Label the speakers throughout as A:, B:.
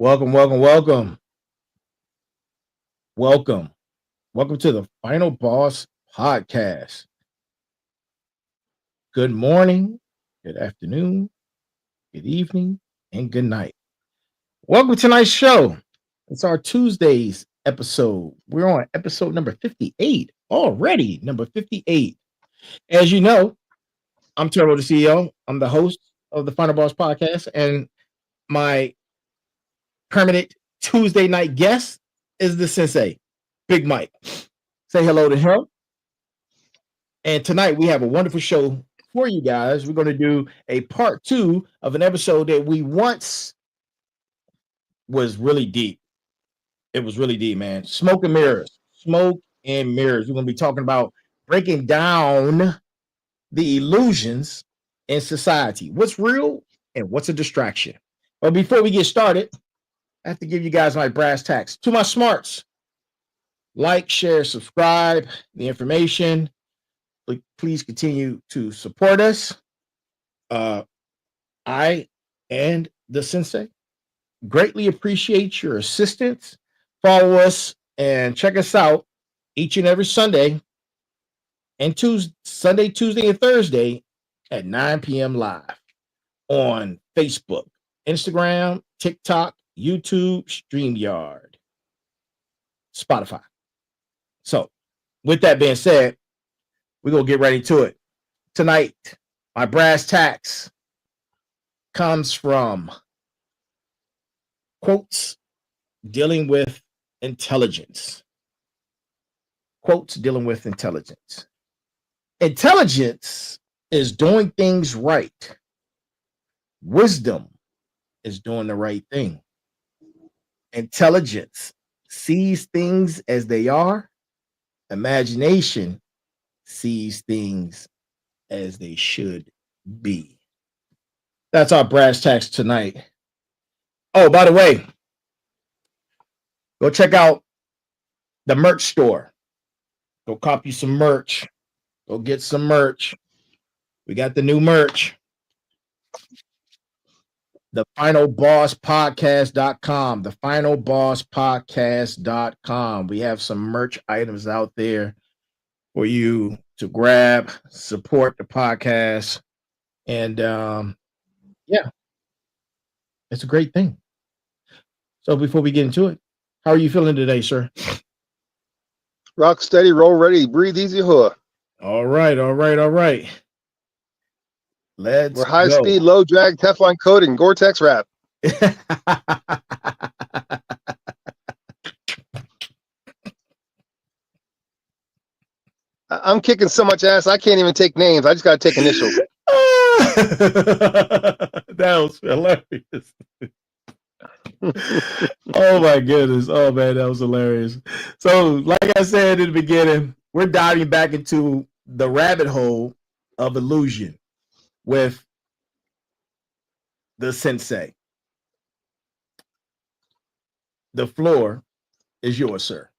A: Welcome, welcome, welcome, welcome, welcome to the Final Boss Podcast. Good morning, good afternoon, good evening, and good night. Welcome to tonight's show. It's our Tuesdays episode. We're on episode number 58 already. Number 58. As you know, I'm Turbo the CEO. I'm the host of the Final Boss Podcast, and my permanent Tuesday night guest is the sensei, Big Mike. Say hello to him. And tonight we have a wonderful show for you guys. We're going to do a part two of an episode that we once was really deep. It was really deep, man. Smoke and mirrors. Smoke and mirrors. We're going to be talking about breaking down the illusions in society. What's real and what's a distraction. But before we get started, I have to give you guys my brass tacks. To my smarts, like, share, subscribe, the information. Please continue to support us. I and the sensei greatly appreciate your assistance. Follow us and check us out each and every Sunday and Sunday, Tuesday, and Thursday at 9 p.m. live on Facebook, Instagram, TikTok, YouTube, StreamYard, Spotify. So, with that being said, we're going to get right into it. Tonight, my brass tacks comes from quotes dealing with intelligence. Quotes dealing with intelligence. Intelligence is doing things right. Wisdom is doing the right thing. Intelligence sees things as they are. Imagination sees things as they should be. That's our brass tacks tonight. Oh, by the way, go check out the merch store. Go copy some merch. Go get some merch. We got the new merch. TheFinalBossPodcast.com. TheFinalBossPodcast.com. We have some merch items out there for you to grab, support the podcast. And yeah, it's a great thing. So before we get into it, how are you feeling today, sir?
B: Rock steady, roll ready, breathe easy, huh?
A: All right. Let's
B: We're high
A: go.
B: speed, low drag, Teflon coating, Gore-Tex wrap. I'm kicking so much ass, I can't even take names. I just got to take initials.
A: That was hilarious. Oh my goodness. Oh man, that was hilarious. So, like I said in the beginning, we're diving back into the rabbit hole of illusion with the sensei. The floor is yours, sir.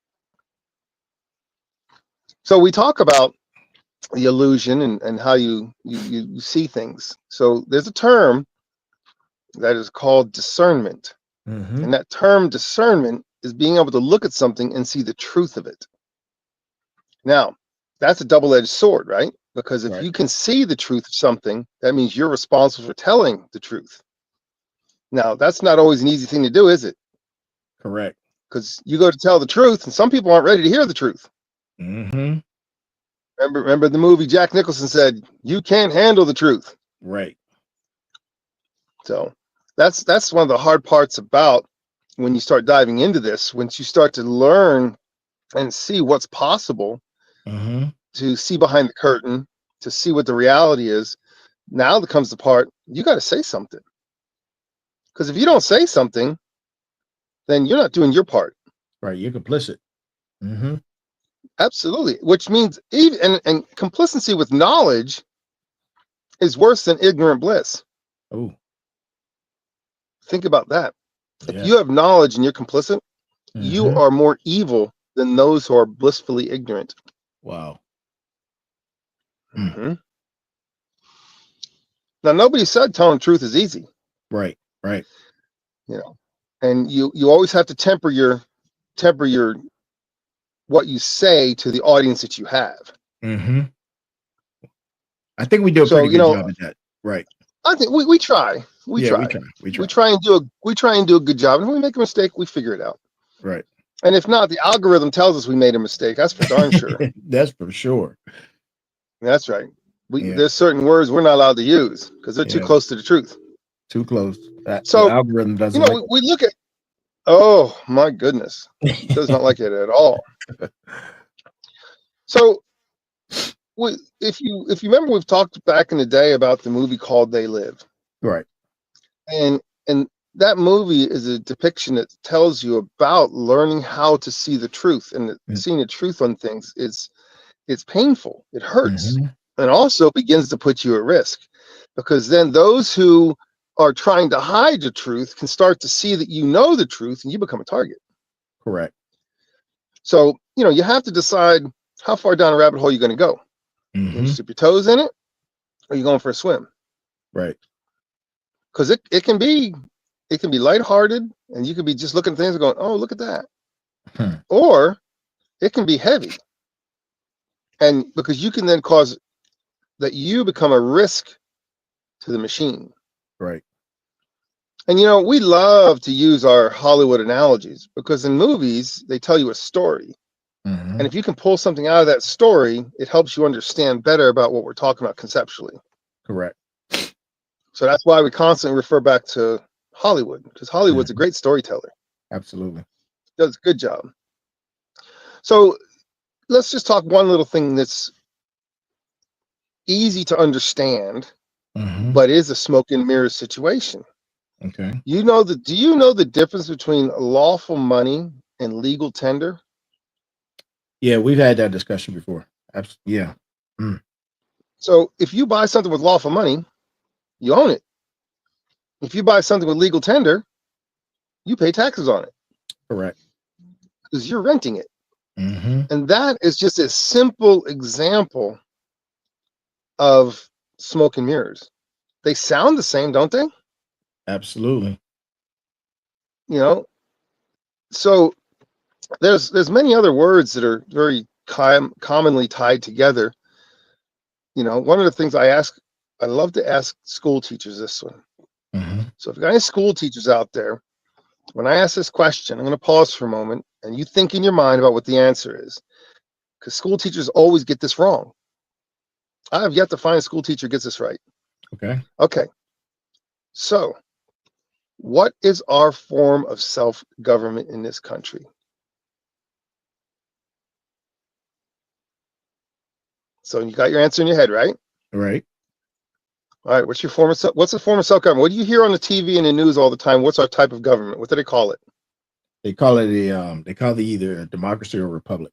B: So we talk about the illusion and how you see things. So there's a term that is called discernment.
A: Mm-hmm.
B: And that term discernment is being able to look at something and see the truth of it. Now, that's a double-edged sword, right? Because if you can see the truth of something, that means you're responsible for telling the truth. Now, that's not always an easy thing to do, is it?
A: Correct.
B: Because you go to tell the truth, and some people aren't ready to hear the truth.
A: Mm-hmm.
B: Remember the movie Jack Nicholson said, "You can't handle the truth."
A: Right.
B: So that's one of the hard parts about when you start diving into this. Once you start to learn and see what's possible, to see behind the curtain, to see what the reality is, now that comes the part you got to say something. Because if you don't say something, then you're not doing your part.
A: Right. You're complicit. Mm-hmm.
B: Absolutely. Which means even and complicity with knowledge is worse than ignorant bliss.
A: Oh.
B: Think about that.
A: Yeah.
B: If you have knowledge and you're complicit, you are more evil than those who are blissfully ignorant.
A: Wow.
B: Mm-hmm. Now, nobody said telling truth is easy.
A: Right.
B: You know, and you always have to temper your what you say to the audience that you have.
A: I think we do a
B: So,
A: pretty good job at that. Right.
B: I think we try. We try and do a good job. And if we make a mistake, we figure it out.
A: Right.
B: And if not, the algorithm tells us we made a mistake. That's for darn sure.
A: That's for sure.
B: That's right. There's certain words we're not allowed to use because they're too close to the truth.
A: Too close.
B: So
A: the algorithm doesn't like
B: we look at, oh my goodness, it does not like it at all. So if you remember, we've talked back in the day about the movie called They Live.
A: Right.
B: And that movie is a depiction that tells you about learning how to see the truth, and seeing the truth on things it's painful. It hurts. And also begins to put you at risk, because then those who are trying to hide the truth can start to see that you know the truth and you become a target.
A: Correct.
B: So, you have to decide how far down a rabbit hole you're going to go. You going to dip your toes in it, or you going for a swim?
A: Right.
B: Because it can be lighthearted, and you could be just looking at things and going, oh, look at that. Or it can be heavy. And because you can then cause that you become a risk to the machine.
A: Right.
B: And we love to use our Hollywood analogies, because in movies they tell you a story. And if you can pull something out of that story, it helps you understand better about what we're talking about conceptually.
A: Correct.
B: So that's why we constantly refer back to Hollywood, because Hollywood's a great storyteller.
A: Absolutely.
B: Does a good job. So let's just talk one little thing that's easy to understand, but is a smoke and mirrors situation.
A: Okay.
B: Do you know the difference between lawful money and legal tender?
A: Yeah, we've had that discussion before. Yeah.
B: So if you buy something with lawful money, you own it. If you buy something with legal tender, you pay taxes on it.
A: Correct.
B: Because you're renting it. And that is just a simple example of smoke and mirrors. They sound the same, don't they?
A: Absolutely.
B: So there's many other words that are very commonly tied together. One of the things I love to ask school teachers this one. So if you got any school teachers out there, when I ask this question, I'm going to pause for a moment and you think in your mind about what the answer is, because school teachers always get this wrong. I have yet to find a school teacher who gets this right. Okay. So what is our form of self-government in this country? So you got your answer in your head, right?
A: Right.
B: All right. What's the form of self-government? What do you hear on the TV and the news all the time? What's our type of government? What do they call it?
A: They call it either a democracy or a republic.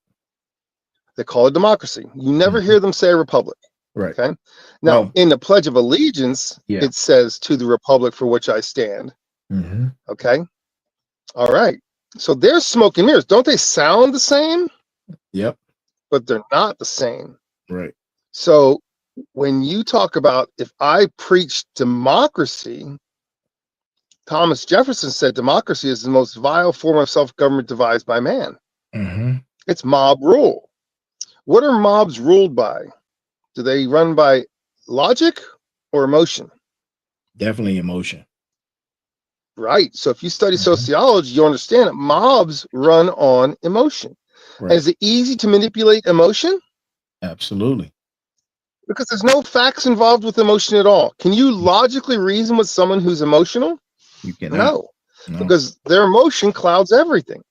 B: They call it democracy. You never hear them say a republic.
A: Right.
B: Okay. Now, in the Pledge of Allegiance, it says "to the republic for which I stand." Okay. All right. So there's smoke and mirrors. Don't they sound the same?
A: Yep.
B: But they're not the same.
A: Right.
B: So when you talk about, if I preach democracy, Thomas Jefferson said democracy is the most vile form of self-government devised by man. It's mob rule. What are mobs ruled by? Do they run by logic or emotion?
A: Definitely emotion.
B: Right. So if you study sociology, you understand that mobs run on emotion. Right. And is it easy to manipulate emotion?
A: Absolutely.
B: Because there's no facts involved with emotion at all. Can you logically reason with someone who's emotional?
A: You cannot.
B: No. Because their emotion clouds everything.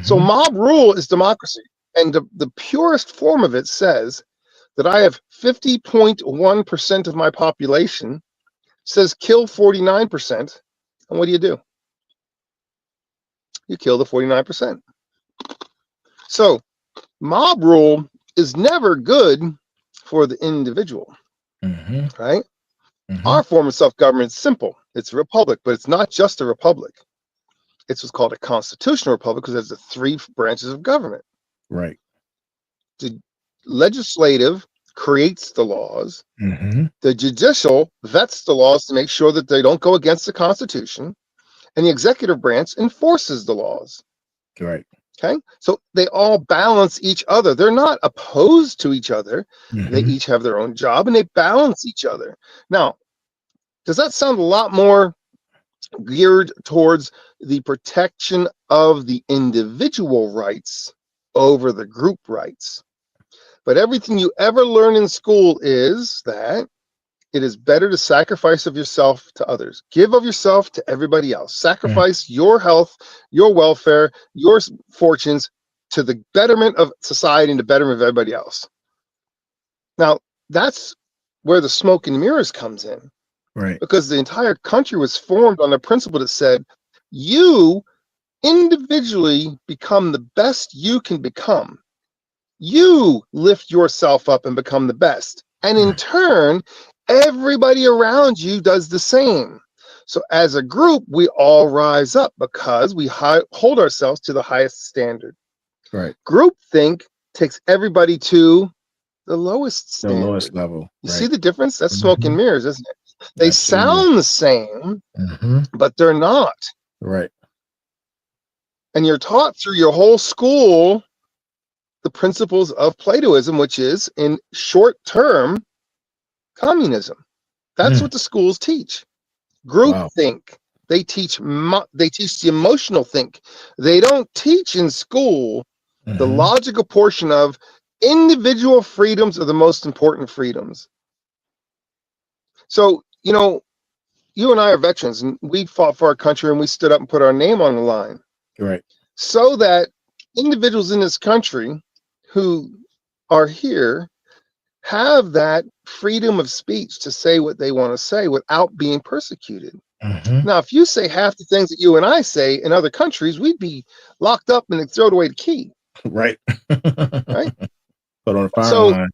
B: So mob rule is democracy. And the purest form of it says that I have 50.1% of my population says kill 49%. And what do? You kill the 49%. So mob rule is never good for the individual, right? Our form of self-government is simple. It's a republic, but it's not just a republic. It's what's called a constitutional republic, because there's the 3 branches of government.
A: Right.
B: The legislative creates the laws. The judicial vets the laws to make sure that they don't go against the Constitution. and the executive branch enforces the laws.
A: Right.
B: Okay, so they all balance each other. They're not opposed to each other. They each have their own job and they balance each other. Now, does that sound a lot more geared towards the protection of the individual rights over the group rights? But everything you ever learn in school is that it is better to sacrifice of yourself to others. Give of yourself to everybody else. Sacrifice your health, your welfare, your fortunes to the betterment of society and the betterment of everybody else. Now, that's where the smoke and mirrors comes in.
A: Right.
B: Because the entire country was formed on the principle that said, you individually become the best you can become. You lift yourself up and become the best. And in turn, everybody around you does the same. So as a group, we all rise up because we hold ourselves to the highest standard.
A: Right.
B: Groupthink takes everybody to the lowest
A: The
B: standard.
A: lowest level.
B: You
A: Right.
B: see the difference? That's smoke and mirrors, isn't it? They
A: Absolutely.
B: sound the same, but they're not.
A: Right.
B: And you're taught through your whole school the principles of Platoism, which is in short-term communism. That's what the schools teach. Groupthink. They teach the emotional think. They don't teach in school the logical portion of individual freedoms are the most important freedoms. So, you know, you and I are veterans, and we fought for our country, and we stood up and put our name on the line.
A: Right.
B: So that individuals in this country who are here have that freedom of speech to say what they want to say without being persecuted. Now, if you say half the things that you and I say in other countries, we'd be locked up and they'd throw away the key.
A: Right.
B: Right.
A: Put on a fire
B: So
A: line.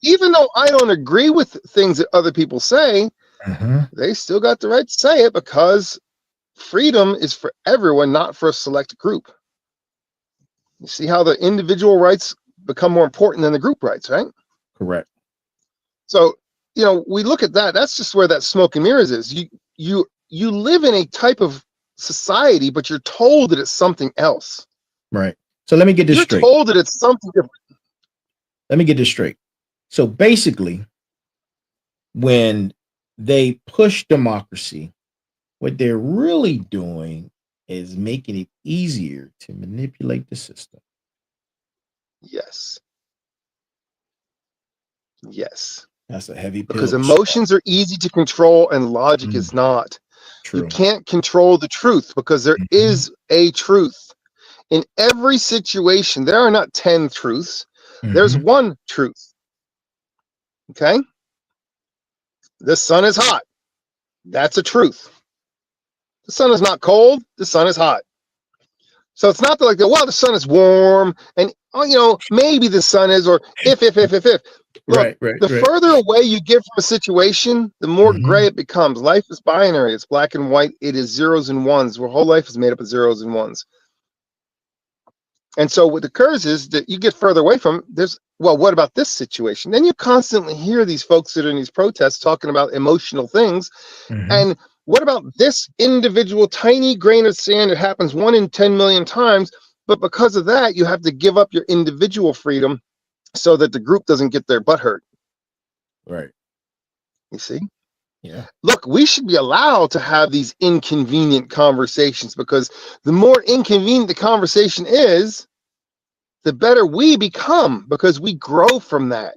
B: even though I don't agree with things that other people say, they still got the right to say it because freedom is for everyone, not for a select group. You see how the individual rights become more important than the group rights, right?
A: Correct.
B: So, you know, we look at that. That's just where that smoke and mirrors is. You live in a type of society, but you're told that it's something else.
A: Right. So let me get this straight.
B: You're told that it's something different.
A: Let me get this straight. So basically, when they push democracy, what they're really doing is making it easier to manipulate the system.
B: Yes. Yes.
A: That's a heavy pill.
B: Because emotions are easy to control and logic is not.
A: True.
B: You can't control the truth because there is a truth. In every situation, there are not 10 truths. There's one truth. Okay? The sun is hot. That's a truth. The sun is not cold. The sun is hot. So it's not like, well, the sun is warm and, you know, maybe the sun is, or if. Look, the further away you get from a situation, the more gray it becomes. Life is binary. It's black and white. It is zeros and ones. Our whole life is made up of zeros and ones. And so what occurs is that you get further away from there's, well, what about this situation? Then you constantly hear these folks that are in these protests talking about emotional things. And what about this individual tiny grain of sand that happens 1 in 10 million times? But because of that, you have to give up your individual freedom so that the group doesn't get their butt hurt.
A: Right.
B: You see?
A: Yeah.
B: Look, we should be allowed to have these inconvenient conversations because the more inconvenient the conversation is, the better we become because we grow from that.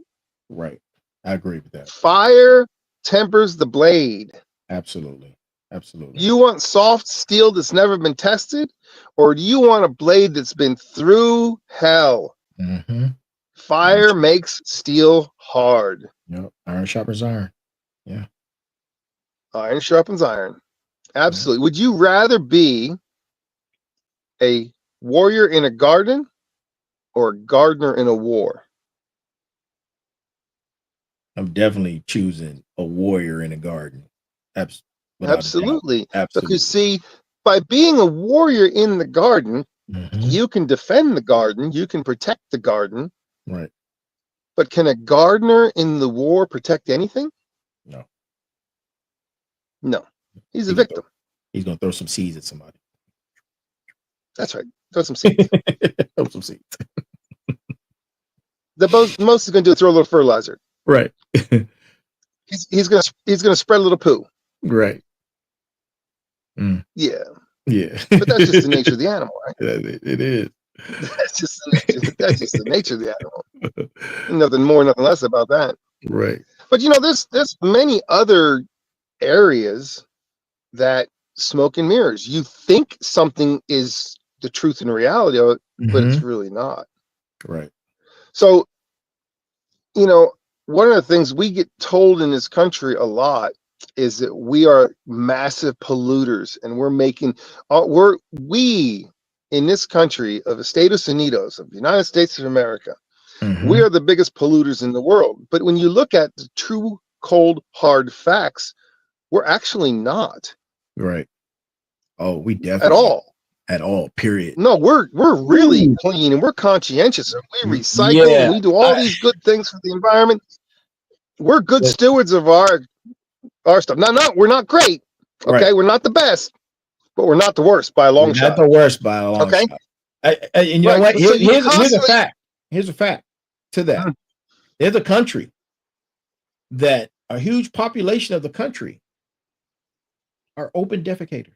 A: Right. I agree with that.
B: Fire tempers the blade.
A: Absolutely. Absolutely.
B: You want soft steel that's never been tested, or do you want a blade that's been through hell? Fire makes steel hard.
A: Yep. Iron sharpens iron. Yeah.
B: Iron sharpens iron. Absolutely. Would you rather be a warrior in a garden or a gardener in a war?
A: I'm definitely choosing a warrior in a garden.
B: Absolutely.
A: Absolutely.
B: Because see, by being a warrior in the garden, you can defend the garden, you can protect the garden.
A: Right.
B: But can a gardener in the war protect anything?
A: No.
B: No. He's a victim.
A: He's gonna throw some seeds at somebody.
B: That's right. Throw some seeds.
A: Throw some seeds.
B: The most is going to do is throw a little fertilizer.
A: Right.
B: He's gonna spread a little poo.
A: Right.
B: Yeah.
A: Yeah.
B: But that's just the nature of the animal, right?
A: It is.
B: That's just the nature of the animal. Nothing more, nothing less about that.
A: Right.
B: But there's many other areas that smoke and mirrors. You think something is the truth and reality of it, but it's really not.
A: Right.
B: So, one of the things we get told in this country a lot is that we are massive polluters, and we're making we in this country of Estados Unidos of the United States of America, we are the biggest polluters in the world. But when you look at the true, cold, hard facts, we're actually not.
A: Right. Oh, we definitely at all. Period.
B: No, we're really clean, and we're conscientious, and we recycle, and we do all these good things for the environment. We're good stewards of our stuff. No, we're not great. Okay, right. We're not the best, but we're not the worst by a long shot.
A: Not the worst by a long shot. And you know what? Here's a fact. Here's a fact to that. There's a country that a huge population of the country are open defecators.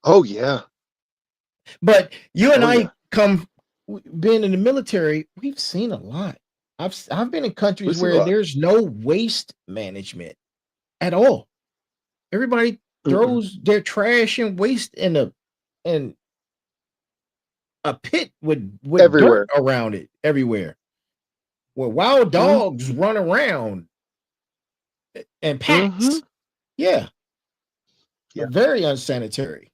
B: Oh yeah.
A: But you and I being in the military, we've seen a lot. I've been in countries where there's no waste management at all. Everybody throws their trash and waste in a pit with dirt around it everywhere. Where wild dogs run around and packs. Yeah. Very unsanitary.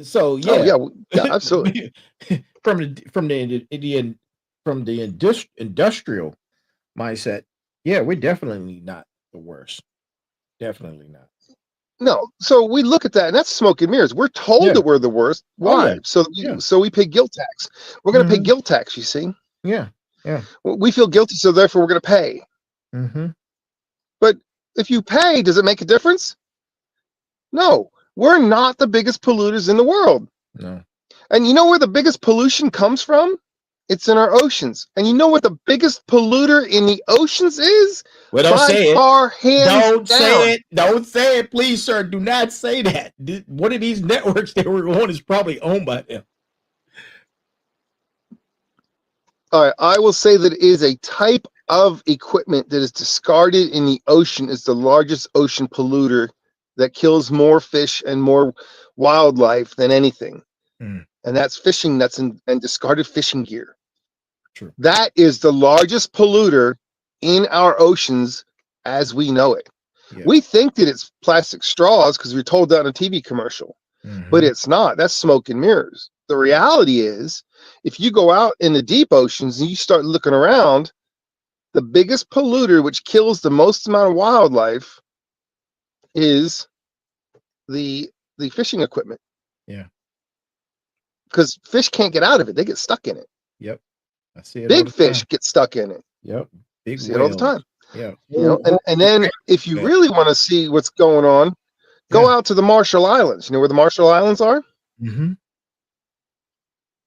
A: So
B: yeah, absolutely.
A: from the industrial mindset, we're definitely not the worst. Definitely not.
B: No, so we look at that, and that's smoke and mirrors. We're told that we're the worst. Why? So we pay guilt tax. We're going to pay guilt tax. You see?
A: Yeah.
B: We feel guilty, so therefore we're going to pay. But if you pay, does it make a difference? No, we're not the biggest polluters in the world.
A: No.
B: And you know where the biggest pollution comes from? It's in our oceans. And you know what the biggest polluter in the oceans is?
A: Well, don't say it.
B: Don't
A: say it. Don't say it, please, sir. Do not say that. One of these networks that we're on is probably owned by them.
B: All right, I will say that it is a type of equipment that is discarded in the ocean is the largest ocean polluter that kills more fish and more wildlife than anything. And that's fishing nets and discarded fishing gear.
A: True.
B: That is the largest polluter in our oceans as we know it. We think that it's plastic straws because we're told that in a TV commercial, but it's not. That's smoke and mirrors. The reality is, if you go out in the deep oceans and you start looking around, the biggest polluter, which kills the most amount of wildlife, is the fishing equipment.
A: Yeah.
B: Because fish can't get out of it. They get stuck in it.
A: Yep. I see it.
B: Big fish get stuck in it.
A: Yep. Big
B: see it all the time.
A: Yeah.
B: And then if you really want to see what's going on, go out to the Marshall Islands. You know where the Marshall Islands are?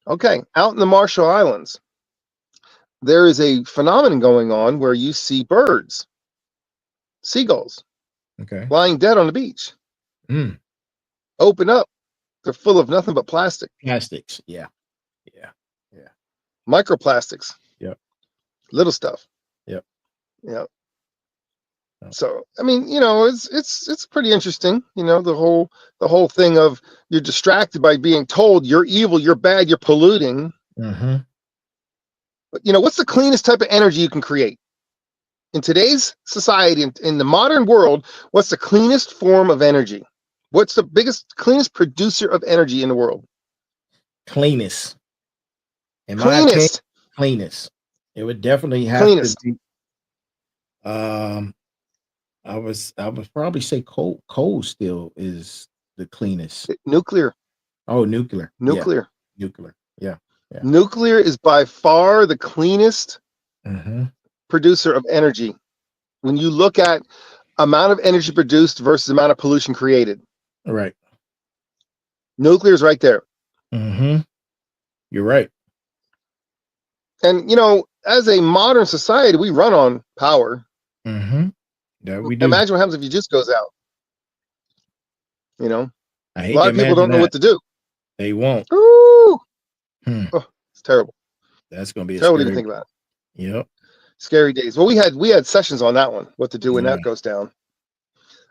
B: Okay. Out in the Marshall Islands, there is a phenomenon going on where you see birds, seagulls, lying dead on the beach. Open up. They're full of nothing but plastic.
A: Plastics. Yeah.
B: Microplastics.
A: Yep.
B: Little stuff.
A: Yep.
B: So I mean, it's pretty interesting. The whole thing of you're distracted by being told you're evil, you're bad, you're polluting. But what's the cleanest type of energy you can create in today's society, in the modern world? What's the cleanest form of energy? What's the cleanest producer of energy in the world?
A: Cleanest. Cleanest. It would definitely have to be. I would probably say coal still is the cleanest.
B: Nuclear.
A: Oh, nuclear.
B: Nuclear.
A: Yeah.
B: Nuclear is by far the cleanest producer of energy. When you look at amount of energy produced versus amount of pollution created.
A: Right.
B: Nuclear is right there.
A: Mm-hmm. You're right.
B: And, as a modern society, we run on power.
A: Mm-hmm. That we do.
B: Imagine what happens if it just goes out.
A: I
B: A
A: hate
B: lot
A: to
B: of people don't know
A: imagine
B: what to do.
A: They won't.
B: Ooh. Oh, it's terrible.
A: That's going to be
B: terrible to even think about.
A: Yep.
B: Scary days. Well, we had sessions on that one, what to do when that goes down.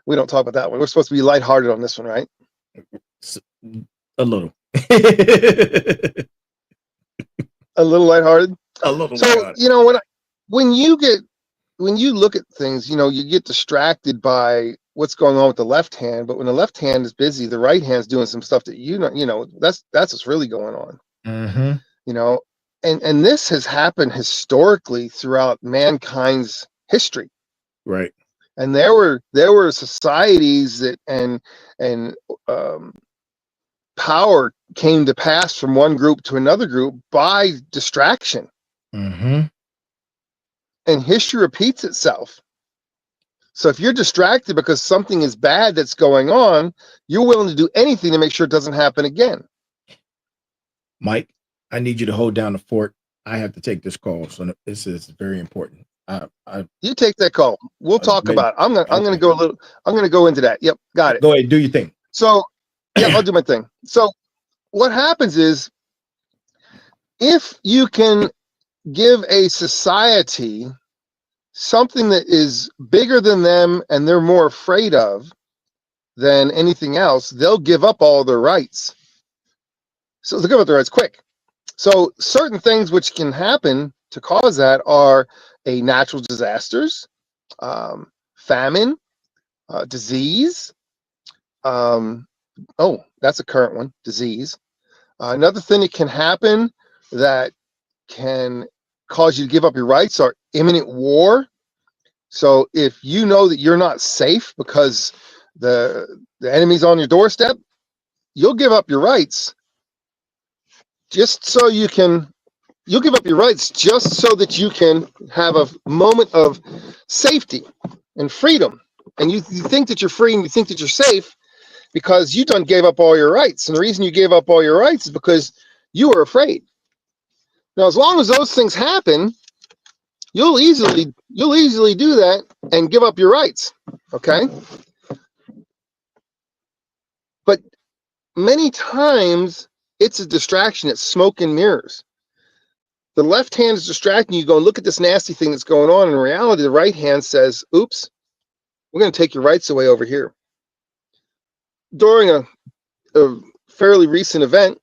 B: We don't talk about that one. We're supposed to be lighthearted on this one, right?
A: A little.
B: A little lighthearted.
A: A little.
B: So when you look at things, you get distracted by what's going on with the left hand. But when the left hand is busy, the right hand's doing some stuff that that's what's really going on.
A: Mm-hmm.
B: And this has happened historically throughout mankind's history.
A: Right.
B: And there were societies that and power came to pass from one group to another group by distraction.
A: Mm-hmm.
B: And history repeats itself. So if you're distracted because something is bad that's going on, you're willing to do anything to make sure it doesn't happen again.
A: Mike, I need you to hold down the fort. I have to take this call, so this is very important.
B: You take that call. We'll talk about it. I'm gonna go into that. Yep, got it.
A: Go ahead, do your thing.
B: So yeah, I'll do my thing. So what happens is, if you can give a society something that is bigger than them and they're more afraid of than anything else, they'll give up all their rights. So they'll give up their rights quick. So certain things which can happen to cause that are natural disasters, famine, disease. That's a current one, disease. Another thing that can happen that can cause you to give up your rights are imminent war. So if you know that you're not safe because the enemy's on your doorstep, you'll give up your rights just so you can. You'll give up your rights just so that you can have a moment of safety and freedom. And you think that you're free and you think that you're safe because you done gave up all your rights. And the reason you gave up all your rights is because you were afraid. Now, as long as those things happen, you'll easily do that and give up your rights. Okay. But many times it's a distraction. It's smoke and mirrors. The left hand is distracting you, going, look at this nasty thing that's going on. In reality, the right hand says, oops, we're going to take your rights away over here. During a fairly recent event,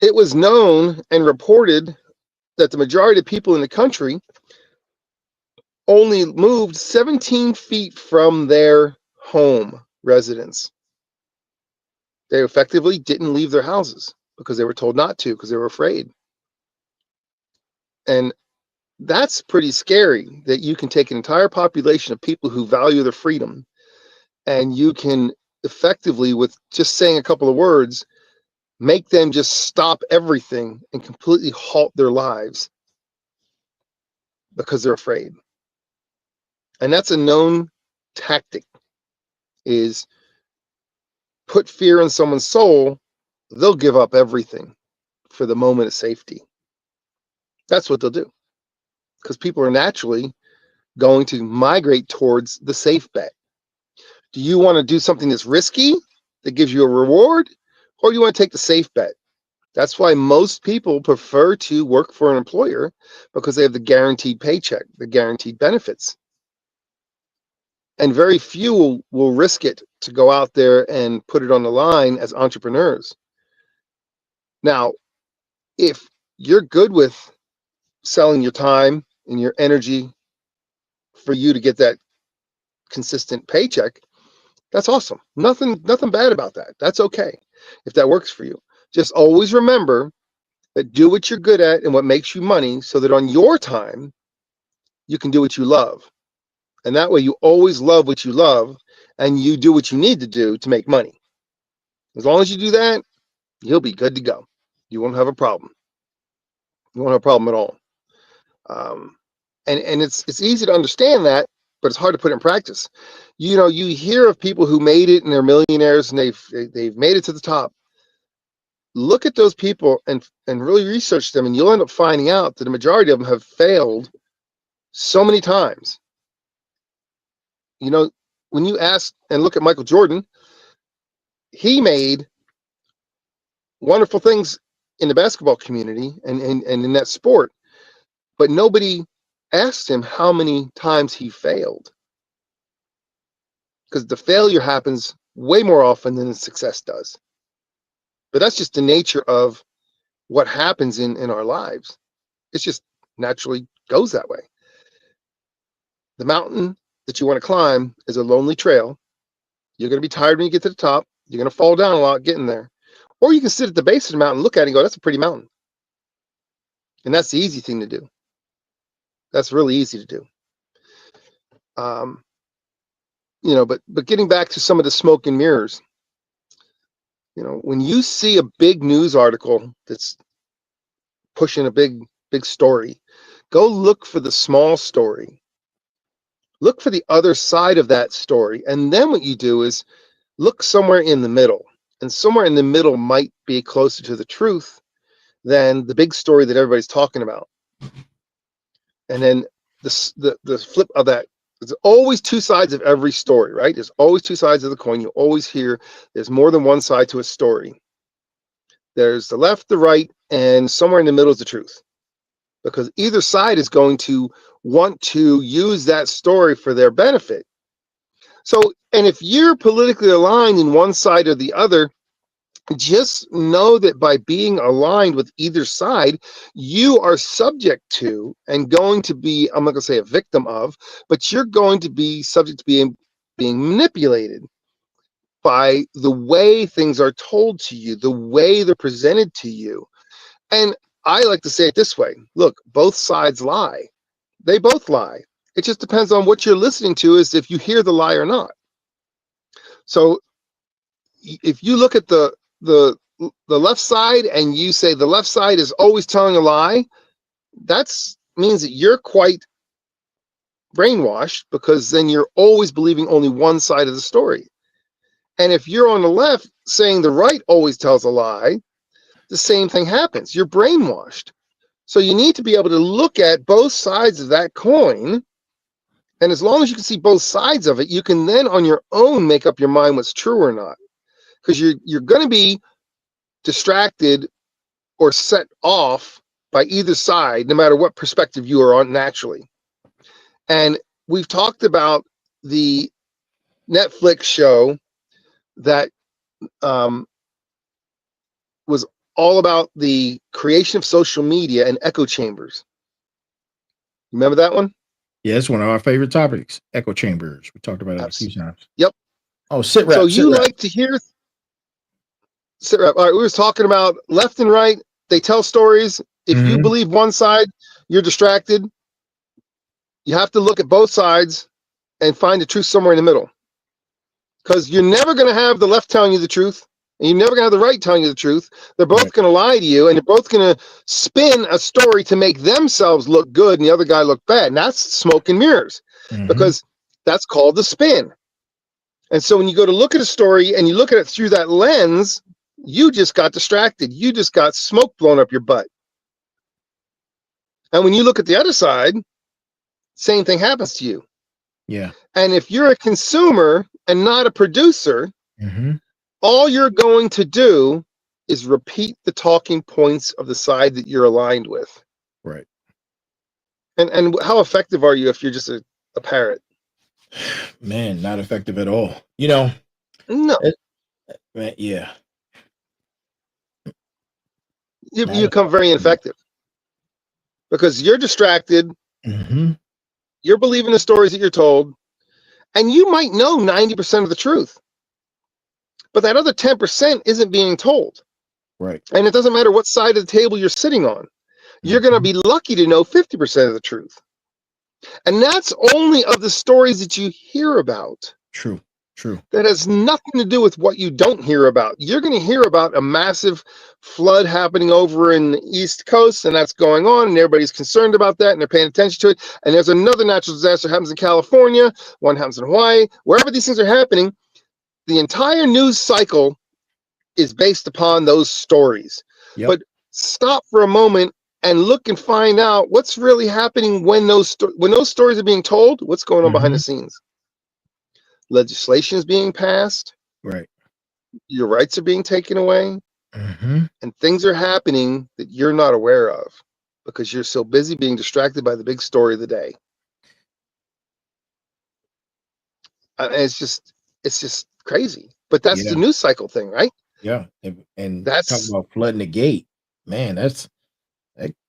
B: it was known and reported that the majority of people in the country only moved 17 feet from their home residence. They effectively didn't leave their houses because they were told not to, because they were afraid. And that's pretty scary, that you can take an entire population of people who value their freedom, and you can effectively, with just saying a couple of words, make them just stop everything and completely halt their lives because they're afraid. And that's a known tactic, is put fear in someone's soul, they'll give up everything for the moment of safety. That's what they'll do, because people are naturally going to migrate towards the safe bet. Do you want to do something that's risky, that gives you a reward, or do you want to take the safe bet? That's why most people prefer to work for an employer, because they have the guaranteed paycheck, the guaranteed benefits. And very few will risk it to go out there and put it on the line as entrepreneurs. Now, if you're good with selling your time and your energy for you to get that consistent paycheck, that's awesome. Nothing bad about that. That's okay if that works for you. Just always remember that do what you're good at and what makes you money, so that on your time you can do what you love. And that way you always love what you love, and you do what you need to do to make money. As long as you do that, you'll be good to go. You won't have a problem. You won't have a problem at all. And it's easy to understand that but it's hard to put it in practice. You know, you hear of people who made it and they're millionaires and they've made it to the top. Look at those people and really research them, and you'll end up finding out that the majority of them have failed so many times. You know, when you ask and look at Michael Jordan, he made wonderful things in the basketball community and in that sport, but nobody asked him how many times he failed, because the failure happens way more often than the success does. But that's just the nature of what happens in our lives. It's just naturally goes that way. The mountain that you want to climb is a lonely trail. You're going to be tired when you get to the top. You're going to fall down a lot getting there. Or you can sit at the base of the mountain, look at it and go, that's a pretty mountain. And that's the easy thing to do. That's really easy to do. You know, but getting back to some of the smoke and mirrors, you know, when you see a big news article that's pushing a big story, go look for the small story. Look for the other side of that story. And then what you do is look somewhere in the middle. And somewhere in the middle might be closer to the truth than the big story that everybody's talking about. And then the flip of that, there's always two sides of every story, right? There's always two sides of the coin. You always hear there's more than one side to a story. There's the left, the right, and somewhere in the middle is the truth. Because either side is going to want to use that story for their benefit. So, and if you're politically aligned in one side or the other, just know that by being aligned with either side, you are subject to and going to be, I'm not going to say a victim of, but you're going to be subject to being manipulated by the way things are told to you, the way they're presented to you. And I like to say it this way. Look, both sides lie. They both lie. It just depends on what you're listening to, is if you hear the lie or not. So if you look at the left side and you say the left side is always telling a lie, that means that you're quite brainwashed, because then you're always believing only one side of the story. And if you're on the left saying the right always tells a lie, the same thing happens. You're brainwashed. So you need to be able to look at both sides of that coin. And as long as you can see both sides of it, you can then on your own make up your mind what's true or not. Because you're going to be distracted or set off by either side, no matter what perspective you are on naturally. And we've talked about the Netflix show that was all about the creation of social media and echo chambers. Remember that one?
A: Yeah, it's one of our favorite topics, echo chambers. We talked about it a few times.
B: Yep.
A: Oh, sit rep.
B: So you like to hear sit rep. All right, we were talking about left and right. They tell stories. If you believe one side, you're distracted. You have to look at both sides and find the truth somewhere in the middle. Because you're never going to have the left telling you the truth, and you're never going to have the right telling you the truth. They're both going to lie to you, and they're both going to spin a story to make themselves look good and the other guy look bad. And that's smoke and mirrors, because that's called the spin. And so when you go to look at a story and you look at it through that lens, you just got distracted. You just got smoke blown up your butt. And when you look at the other side, same thing happens to you.
A: Yeah.
B: And if you're a consumer and not a producer, all you're going to do is repeat the talking points of the side that you're aligned with.
A: Right.
B: And how effective are you if you're just a parrot?
A: Man, not effective at all. You know?
B: No.
A: Man, yeah.
B: You become very ineffective. Because you're distracted. You're believing the stories that you're told. And you might know 90% of the truth. But that other 10% isn't being told.
A: Right.
B: And it doesn't matter what side of the table you're sitting on. You're going to be lucky to know 50% of the truth. And that's only of the stories that you hear about.
A: True. True.
B: That has nothing to do with what you don't hear about. You're going to hear about a massive flood happening over in the East Coast, and that's going on, and everybody's concerned about that, and they're paying attention to it. And there's another natural disaster that happens in California, one happens in Hawaii, wherever these things are happening. The entire news cycle is based upon those stories.
A: Yep.
B: But stop for a moment and look and find out what's really happening when those stories are being told. What's going on behind the scenes? Legislation is being passed.
A: Right.
B: Your rights are being taken away. And things are happening that you're not aware of because you're so busy being distracted by the big story of the day. It's just crazy. But that's the news cycle thing, right?
A: Yeah. And
B: that's
A: talking about flooding the gate, man.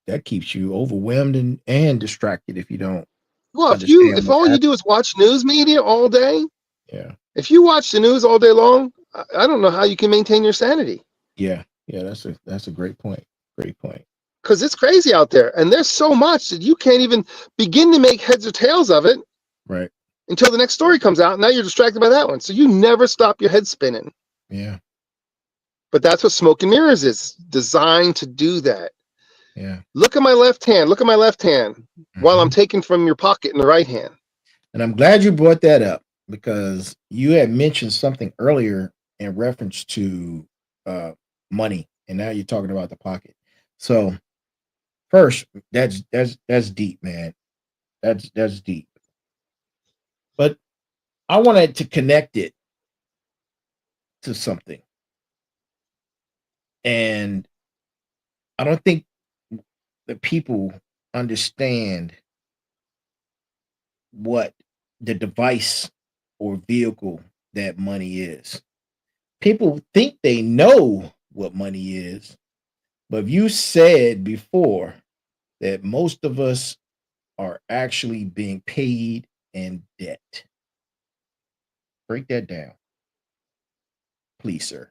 A: That keeps you overwhelmed and distracted if you don't.
B: Well, if all you do is watch news media all day, if you watch the news all day long, I don't know how you can maintain your sanity.
A: Yeah, that's a great point. Great point.
B: Because it's crazy out there, and there's so much that you can't even begin to make heads or tails of it.
A: Right.
B: Until the next story comes out, and now you're distracted by that one. So you never stop your head spinning.
A: Yeah.
B: But that's what Smoke and Mirrors is designed to do that.
A: Yeah.
B: Look at my left hand. Look at my left hand while I'm taking from your pocket in the right hand.
A: And I'm glad you brought that up because you had mentioned something earlier in reference to money, and now you're talking about the pocket. So first, that's deep, man. That's deep. But I wanted to connect it to something. And I don't think the people understand what the device or vehicle that money is. People think they know what money is, but you said before that most of us are actually being paid in debt. Break that down, please, sir.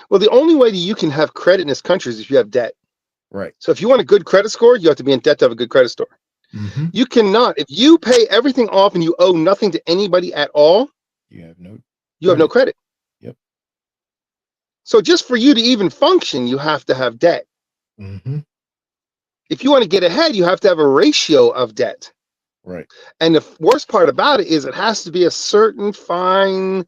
B: Well, the only way that you can have credit in this country is if you have debt.
A: Right.
B: So if you want a good credit score, you have to be in debt to have a good credit score. You cannot, if you pay everything off and you owe nothing to anybody at all, you have no credit.
A: Yep.
B: So just for you to even function, you have to have debt. If you want to get ahead, you have to have a ratio of debt.
A: Right.
B: And the worst part about it is it has to be a certain fine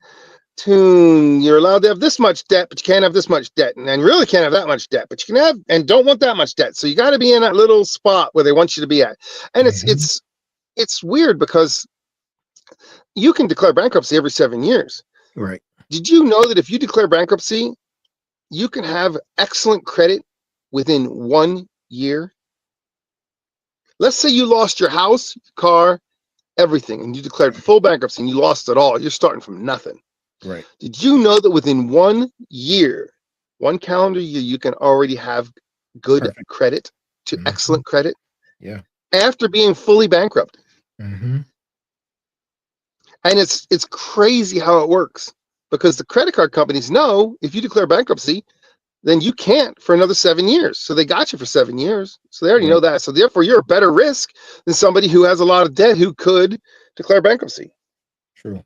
B: tune. You're allowed to have this much debt, but you can't have this much debt, and really can't have that much debt, but you can have and don't want that much debt. So you got to be in that little spot where they want you to be at. And it's weird because you can declare bankruptcy every 7 years.
A: Right.
B: Did you know that if you declare bankruptcy, you can have excellent credit within 1 year? Let's say you lost your house, car, everything, and you declared full bankruptcy and you lost it all. You're starting from nothing.
A: Right.
B: Did you know that within 1 year, 1 calendar year, you can already have good credit to excellent credit?
A: Yeah.
B: After being fully bankrupt.
A: And
B: it's crazy how it works because the credit card companies know if you declare bankruptcy, then you can't for another 7 years. So they got you for 7 years. So they already know that. So therefore, you're a better risk than somebody who has a lot of debt who could declare bankruptcy.
A: True.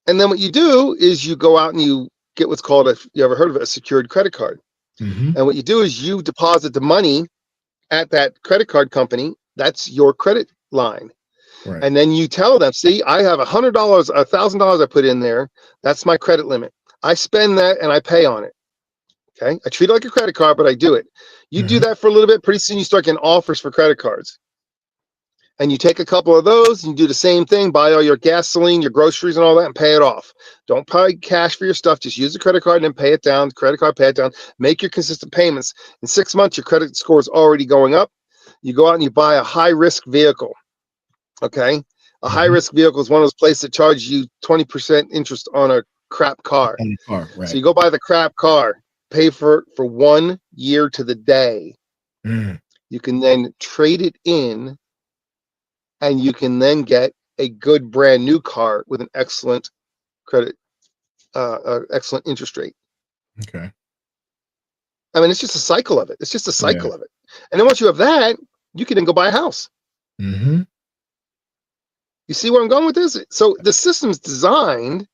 B: And then what you do is you go out and you get what's called you ever heard of it, a secured credit card. And what you do is you deposit the money at that credit card company. That's your credit line.
A: Right.
B: And then you tell them, see, I have $100, $1,000 I put in there. That's my credit limit. I spend that and I pay on it. Okay. I treat it like a credit card, but I do it. You do that for a little bit. Pretty soon you start getting offers for credit cards. And you take a couple of those and you do the same thing, buy all your gasoline, your groceries and all that and pay it off. Don't pay cash for your stuff. Just use the credit card and then pay it down. Credit card, pay it down. Make your consistent payments. In 6 months, your credit score is already going up. You go out and you buy a high-risk vehicle. Okay? A high-risk vehicle is one of those places that charge you 20% interest on a crap car.
A: Right.
B: So you go buy the crap car, pay for it for 1 year to the day. You can then trade it in. And you can then get a good brand new car with an excellent credit, excellent interest rate.
A: Okay.
B: I mean, it's just a cycle of it. It's just a cycle of it. And then once you have that, you can then go buy a house. You see where I'm going with this? So the system's designed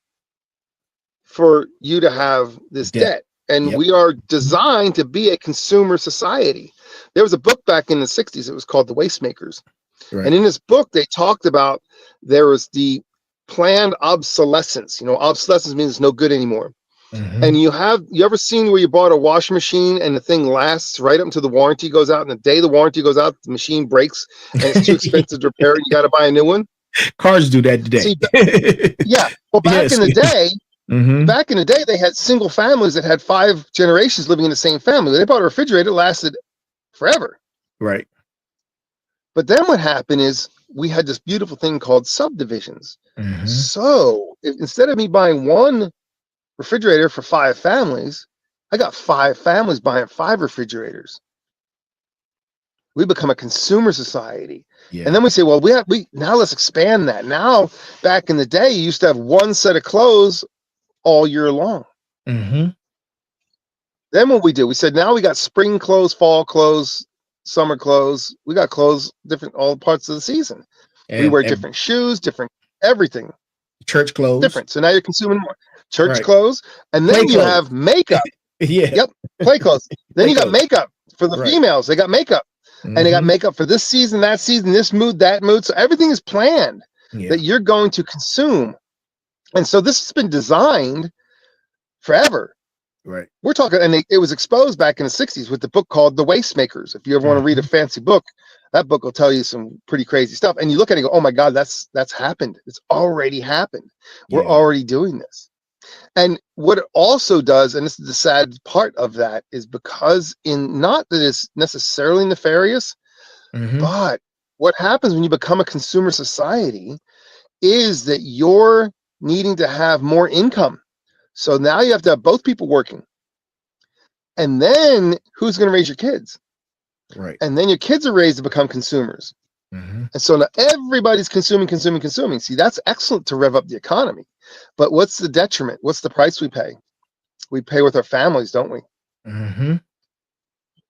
B: for you to have this debt. And we are designed to be a consumer society. There was a book back in the 60s. It was called The Wastemakers. Right. And in this book, they talked about there was the planned obsolescence. Obsolescence means it's no good anymore. Mm-hmm. And you ever seen where you bought a washing machine and the thing lasts right up until the warranty goes out, and the day the warranty goes out, the machine breaks and it's too expensive to repair it, you got to buy a new one?
A: Cars do that today.
B: Yeah. Well, back in the day, they had single families that had 5 generations living in the same family. They bought a refrigerator, it lasted forever.
A: Right.
B: But then what happened is we had this beautiful thing called subdivisions. Mm-hmm. So instead of me buying one refrigerator for 5 families, I got 5 families buying 5 refrigerators. We become a consumer society. Yeah. And then we say, well, now let's expand that. Now, back in the day, you used to have one set of clothes all year long. Mm-hmm. Then what we did, we said, now we got spring clothes, fall clothes, summer clothes. We got clothes different all parts of the season. And we wear different shoes, different everything.
A: Church clothes.
B: Different. So now you're consuming more. Church clothes. And then you have makeup.
A: Yeah.
B: Yep. Play clothes. Then you got makeup for the females. They got makeup. Mm-hmm. And they got makeup for this season, that season, this mood, that mood. So everything is planned that you're going to consume. And so this has been designed forever.
A: Right.
B: We're talking, and it was exposed back in the 60s with the book called The Wastemakers. If you ever want to read a fancy book, that book will tell you some pretty crazy stuff. And you look at it and go, oh my God, that's happened. It's already happened. We're already doing this. And what it also does, and this is the sad part of that, is because not that it's necessarily nefarious, but what happens when you become a consumer society is that you're needing to have more income. So now you have to have both people working. And then who's going to raise your kids?
A: Right.
B: And then your kids are raised to become consumers. Mm-hmm. And so now everybody's consuming. See, that's excellent to rev up the economy. But what's the detriment? What's the price we pay? We pay with our families, don't we? Mm-hmm.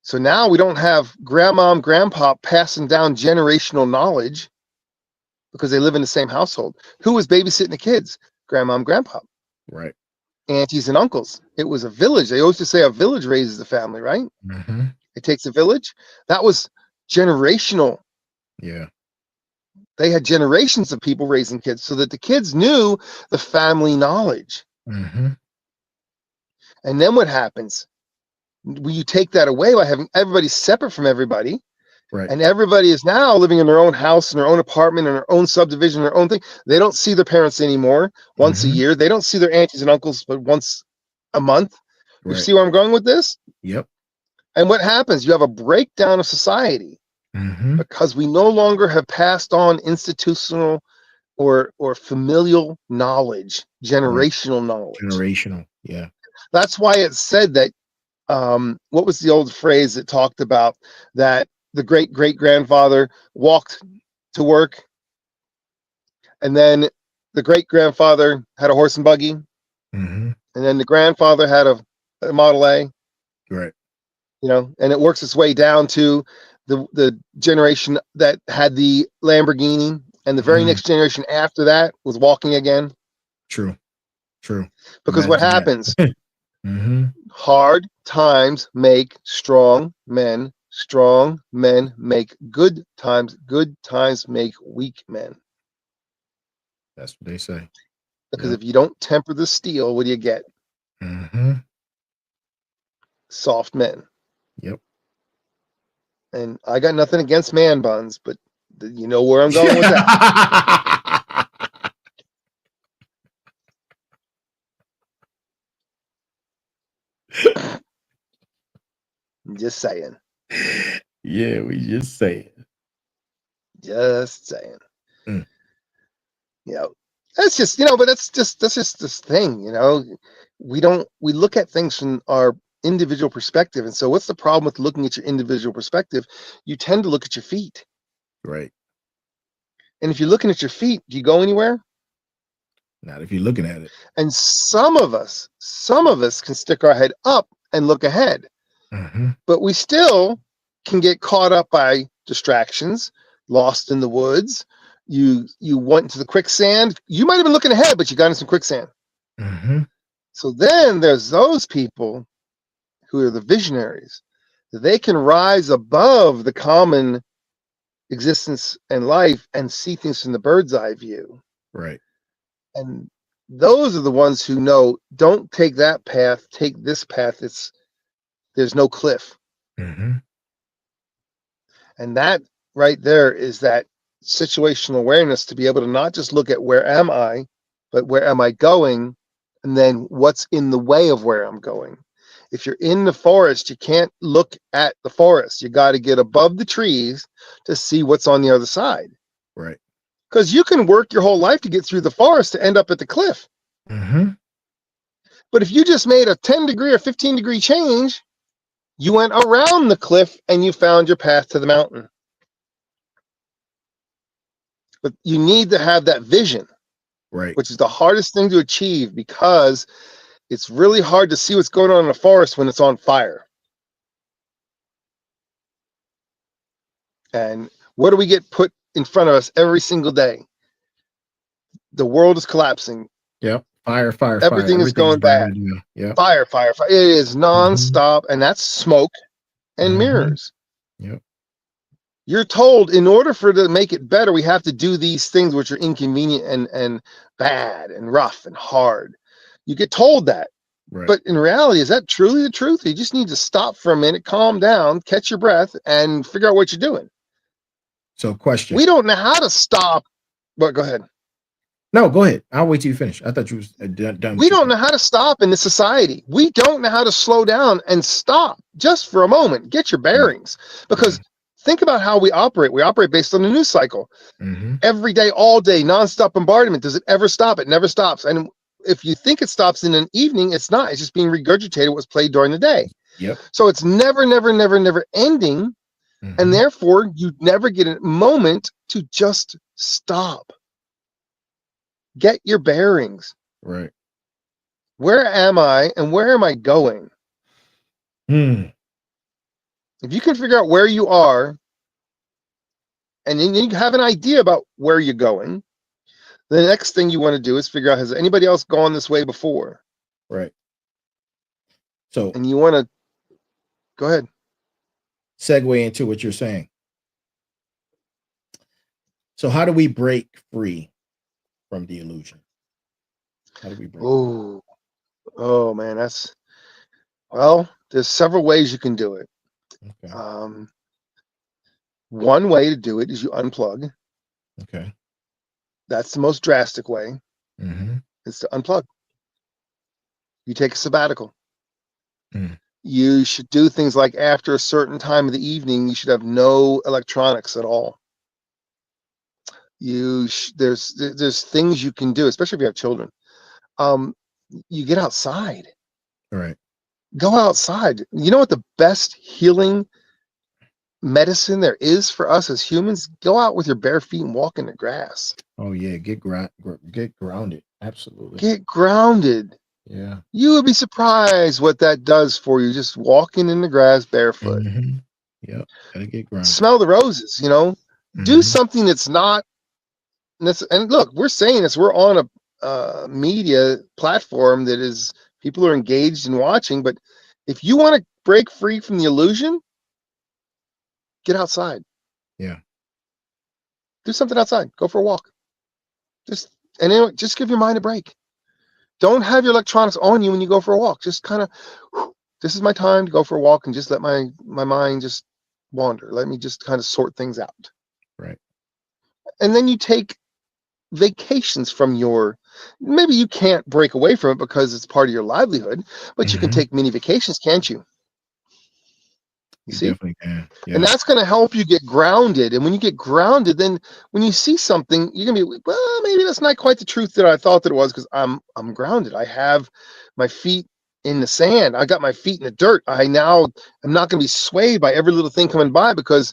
B: So now we don't have grandma and grandpa passing down generational knowledge because they live in the same household. Who was babysitting the kids? Grandma and grandpa.
A: Right.
B: Aunties and uncles. It was a village. They always just say a village raises the family, right? Mm-hmm. It takes a village. That was generational.
A: Yeah.
B: They had generations of people raising kids so that the kids knew the family knowledge. Mm-hmm. And then what happens? You take that away by having everybody separate from everybody.
A: Right.
B: And everybody is now living in their own house, in their own apartment, in their own subdivision, their own thing. They don't see their parents anymore once a year. They don't see their aunties and uncles but once a month. Right. You see where I'm going with this?
A: Yep.
B: And what happens? You have a breakdown of society because we no longer have passed on institutional or familial knowledge, generational knowledge.
A: Generational, yeah.
B: That's why it said that, what was the old phrase that talked about that the great-great-grandfather walked to work, and then the great-grandfather had a horse and buggy, and then the grandfather had a Model A.
A: Right.
B: And it works its way down to the generation that had the Lamborghini, and the very next generation after that was walking again.
A: True.
B: Because what happens? Hard times make strong men. Strong men make good times. Good times make weak men.
A: That's what they say.
B: Because if you don't temper the steel, what do you get? Soft men.
A: Yep.
B: And I got nothing against man buns, but you know where I'm going with that. Just saying.
A: Yeah, we just saying.
B: Just saying. That's just, but that's just this thing, we look at things from our individual perspective. And so what's the problem with looking at your individual perspective? You tend to look at your feet.
A: Right.
B: And if you're looking at your feet, do you go anywhere?
A: Not if you're looking at it.
B: And some of us can stick our head up and look ahead. But we still can get caught up by distractions, lost in the woods. You went into the quicksand. You might have been looking ahead, but you got in some quicksand. So then there's those people who are the visionaries. They can rise above the common existence and life and see things from the bird's eye view.
A: Right.
B: And those are the ones who know, don't take that path, take this path. There's no cliff.
A: Mm-hmm.
B: And that right there is that situational awareness to be able to not just look at where am I, but where am I going? And then what's in the way of where I'm going. If you're in the forest, you can't look at the forest. You got to get above the trees to see what's on the other side.
A: Right.
B: Because you can work your whole life to get through the forest to end up at the cliff.
A: Mm-hmm.
B: But if you just made a 10 degree or 15 degree change, you went around the cliff and you found your path to the mountain. But you need to have that vision,
A: Right.
B: which is the hardest thing to achieve, because it's really hard to see what's going on in the forest when it's on fire. And what do we get put in front of us every single day? The world is collapsing.
A: Yep. Fire.
B: Everything is going bad.
A: Yeah.
B: Fire. It is nonstop, and that's smoke and mirrors.
A: Yep.
B: You're told in order for it to make it better, we have to do these things which are inconvenient and bad and rough and hard. You get told that.
A: Right.
B: But in reality, is that truly the truth? You just need to stop for a minute, calm down, catch your breath, and figure out what you're doing.
A: So, question.
B: We don't know how to stop. But go ahead.
A: No, go ahead. I'll wait till you finish. I thought you was done.
B: We don't know how to stop in this society. We don't know how to slow down and stop just for a moment. Get your bearings. Because think about how we operate. We operate based on the news cycle.
A: Mm-hmm.
B: Every day, all day, nonstop bombardment. Does it ever stop? It never stops. And if you think it stops in an evening, it's not. It's just being regurgitated what's played during the day.
A: Yep.
B: So it's never ending.
A: Mm-hmm.
B: And therefore, you never get a moment to just stop. Get your bearings.
A: Right.
B: Where am I and where am I going? If you can figure out where you are, and then you have an idea about where you're going, the next thing you want to do is figure out, has anybody else gone this way before?
A: Right. So,
B: and you want to go ahead.
A: Segue into what you're saying. So how do we break free from the illusion? How do we break?
B: Oh man, there's several ways you can do it.
A: Okay.
B: One way to do it is you unplug.
A: Okay.
B: That's the most drastic way.
A: Mm-hmm.
B: Is to unplug. You take a sabbatical. You should do things like after a certain time of the evening, you should have no electronics at all. There's things you can do, especially if you have children. You get outside.
A: All right.
B: Go outside. You know what the best healing medicine there is for us as humans? Go out with your bare feet and walk in the grass.
A: Oh yeah, get grounded. Absolutely.
B: Get grounded.
A: Yeah.
B: You would be surprised what that does for you, just walking in the grass barefoot.
A: Mm-hmm. Yep. Gotta get grounded.
B: Smell the roses, Do something that's not. And look, we're saying this. We're on a media platform that is, people are engaged in watching. But if you want to break free from the illusion, get outside.
A: Yeah.
B: Do something outside. Go for a walk. Just give your mind a break. Don't have your electronics on you when you go for a walk. Just kind of, this is my time to go for a walk, and just let my mind just wander. Let me just kind of sort things out.
A: Right.
B: And then you take vacations from maybe you can't break away from it because it's part of your livelihood, but you can take mini vacations, can't you? You see?
A: Definitely can. Yeah.
B: And that's going to help you get grounded. And when you get grounded, then when you see something, you're going to be, well, maybe that's not quite the truth that I thought that it was, because I'm grounded. I have my feet in the sand. I got my feet in the dirt. I'm not going to be swayed by every little thing coming by because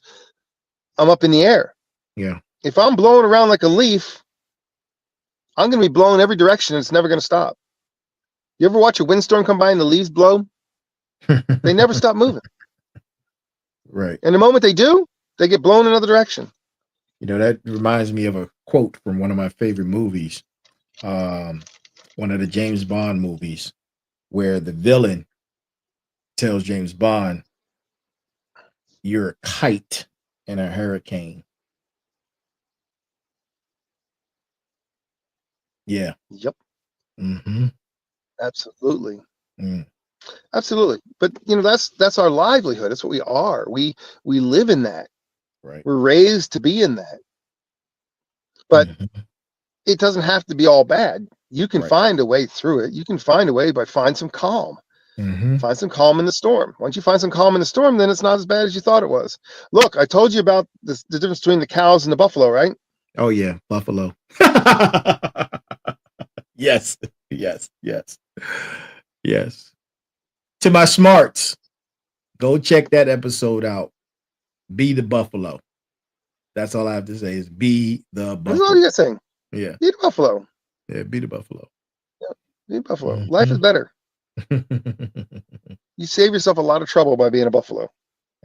B: I'm up in the air.
A: Yeah. If
B: I'm blowing around like a leaf, I'm going to be blowing every direction, and it's never going to stop. You ever watch a windstorm come by and the leaves blow? They never stop moving.
A: Right.
B: And the moment they do, they get blown another direction.
A: That reminds me of a quote from one of my favorite movies. One of the James Bond movies. where the villain tells James Bond, "You're a kite in a hurricane." Yeah.
B: Yep.
A: Mm-hmm.
B: Absolutely.
A: Mm.
B: Absolutely. But that's our livelihood. That's what we are. We live in that.
A: Right.
B: We're raised to be in that. But it doesn't have to be all bad. You can find a way through it. You can find a way by find some calm. Find some calm in the storm. Once you find some calm in the storm, then it's not as bad as you thought it was. Look, I told you about the difference between the cows and the buffalo, right?
A: Oh yeah, buffalo. Yes. To my smarts, go check that episode out. Be the buffalo. That's all I have to say is be the buffalo.
B: That's all you're saying.
A: Yeah.
B: Be the buffalo.
A: Yeah, be the buffalo.
B: Yep. Be the buffalo. Life is better. You save yourself a lot of trouble by being a buffalo.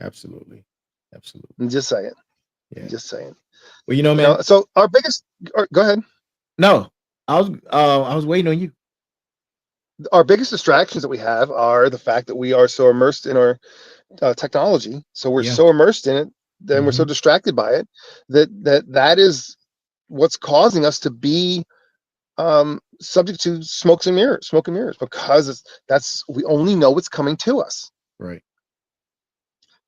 A: Absolutely.
B: I'm just saying.
A: Yeah.
B: Just saying.
A: Well, man.
B: So our biggest. Go ahead.
A: No, I was waiting on you.
B: Our biggest distractions that we have are the fact that we are so immersed in our technology. So we're so immersed in it, then we're so distracted by it that is what's causing us to be subject to smoke and mirrors, because we only know what's coming to us.
A: Right.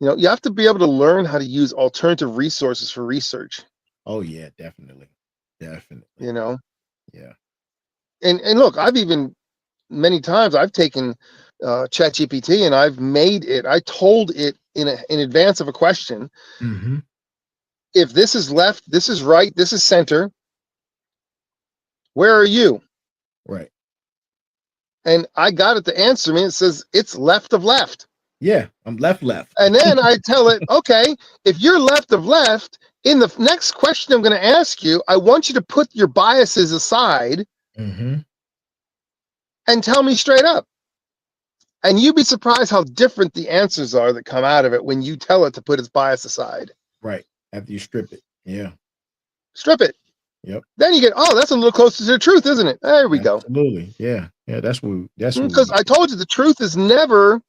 B: You have to be able to learn how to use alternative resources for research.
A: Oh yeah, definitely.
B: Yeah. And look, many times I've taken ChatGPT and I told it in advance of a question, if this is left, this is right, this is center, where are you?
A: Right.
B: And I got it to answer me. It says it's left of left.
A: Yeah, I'm left.
B: And then I tell it, okay, if you're left of left, in the next question I'm going to ask you, I want you to put your biases aside and tell me straight up. And you'd be surprised how different the answers are that come out of it when you tell it to put its bias aside.
A: Right. After you strip it. Yeah.
B: Strip it.
A: Yep.
B: Then you get, that's a little closer to the truth, isn't it? There we go.
A: Absolutely. Yeah. Yeah. That's
B: because I told you the truth is never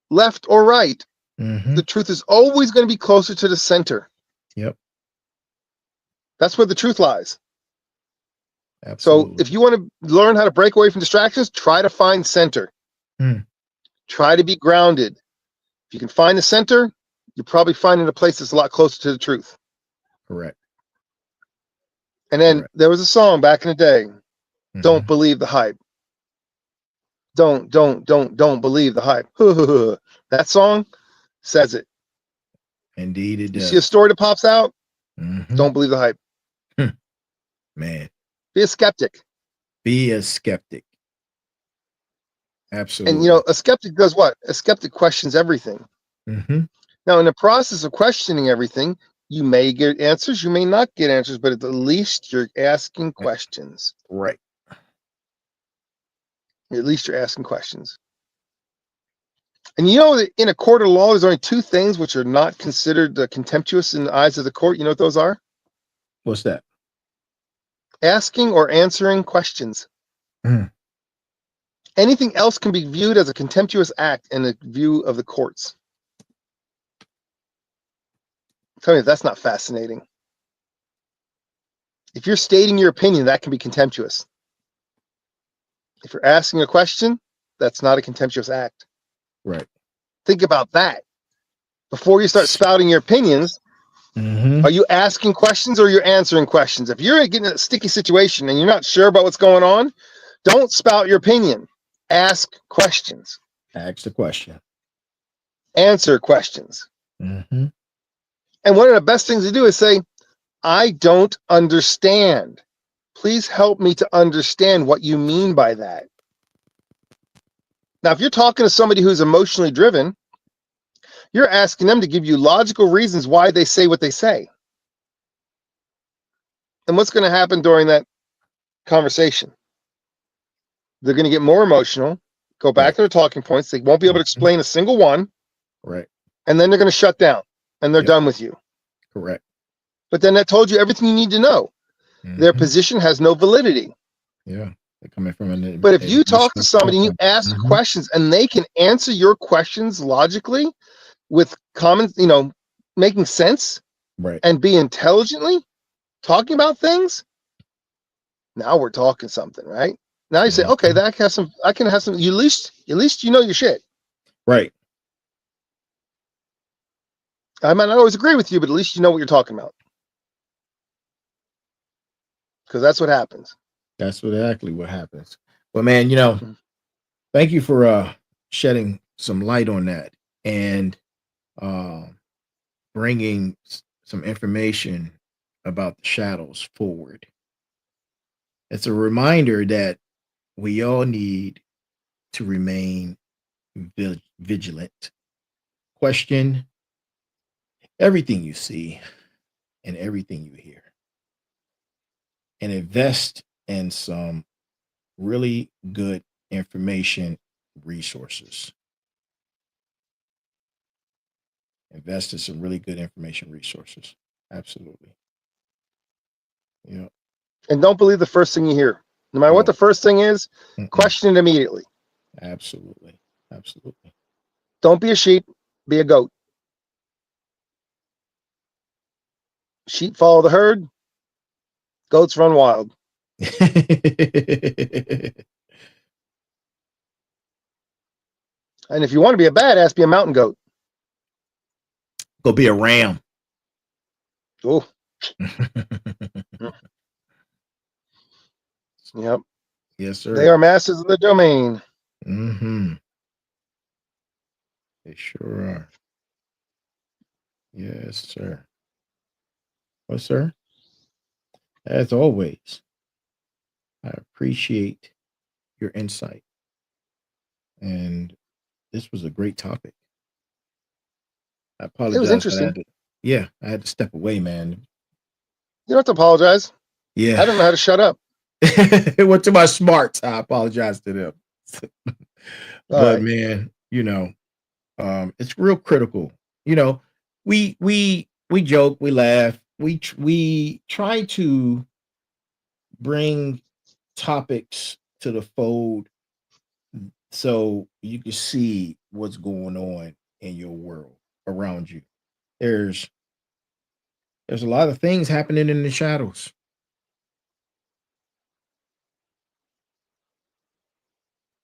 B: left or right. The truth is always going to be closer to the center.
A: Yep.
B: That's where the truth lies.
A: Absolutely.
B: So if you want to learn how to break away from distractions, try to find center. Try to be grounded. If you can find the center, you're probably finding a place that's a lot closer to the truth.
A: Correct.
B: And then there was a song back in the day. Don't believe the hype. Don't believe the hype. That song says it.
A: Indeed it does.
B: You see a story that pops out? Don't believe the hype.
A: Man.
B: Be a skeptic.
A: Absolutely.
B: And a skeptic does what? A skeptic questions everything. Now, in the process of questioning everything, you may get answers, you may not get answers, but at the least you're asking questions.
A: Right.
B: At least you're asking questions. And that in a court of law, there's only two things which are not considered contemptuous in the eyes of the court. You know what those are?
A: What's that?
B: Asking or answering questions. Anything else can be viewed as a contemptuous act in the view of the courts. Tell me if that's not fascinating. If you're stating your opinion, that can be contemptuous. If you're asking a question, that's not a contemptuous act.
A: Right.
B: Think about that. Before you start spouting your opinions, are you asking questions or you're answering questions? If you're getting in a sticky situation and you're not sure about what's going on, don't spout your opinion. Ask questions.
A: Ask the question.
B: Answer questions. And one of the best things to do is say, I don't understand. Please help me to understand what you mean by that. Now, if you're talking to somebody who's emotionally driven, you're asking them to give you logical reasons why they say what they say. And what's going to happen during that conversation? They're going to get more emotional, go back to their talking points. They won't be able to explain a single one.
A: Right.
B: And then they're going to shut down and they're done with you.
A: Correct.
B: But then that told you everything you need to know. Their position has no validity.
A: Yeah. They're coming from an
B: But if you talk to
A: additional
B: somebody and you
A: standpoint.
B: ask questions and they can answer your questions logically with common, making sense
A: Right.
B: and be intelligently talking about things, now we're talking something, right? Now you say, okay, I can have some, at least you know your shit.
A: Right.
B: I might not always agree with you, but at least you know what you're talking about. Because that's what happens.
A: That's exactly what happens. Well, man, thank you for shedding some light on that and bringing some information about the shadows forward. It's a reminder that we all need to remain vigilant. Question everything you see and everything you hear, and invest in some really good information resources. Invest in some really good information resources. Absolutely. Yeah.
B: And don't believe the first thing you hear. No matter what the first thing is, question it immediately.
A: Absolutely. Absolutely.
B: Don't be a sheep, be a goat. Sheep follow the herd, goats run wild. And if you want to be a badass, be a mountain goat.
A: Go be a ram.
B: Oh. Yep.
A: Yes, sir.
B: They are masters of the domain.
A: Mm-hmm. They sure are. Yes, sir. Well, sir, as always, I appreciate your insight. And this was a great topic. I apologize.
B: It was interesting.
A: I had to step away, man.
B: You don't have to apologize.
A: Yeah.
B: I don't know how to shut up.
A: It went to my smarts. I apologize to them. But
B: right.
A: Man, it's real critical. We joke, we laugh, we try to bring topics to the fold so you can see what's going on in your world around you. There's a lot of things happening in the shadows.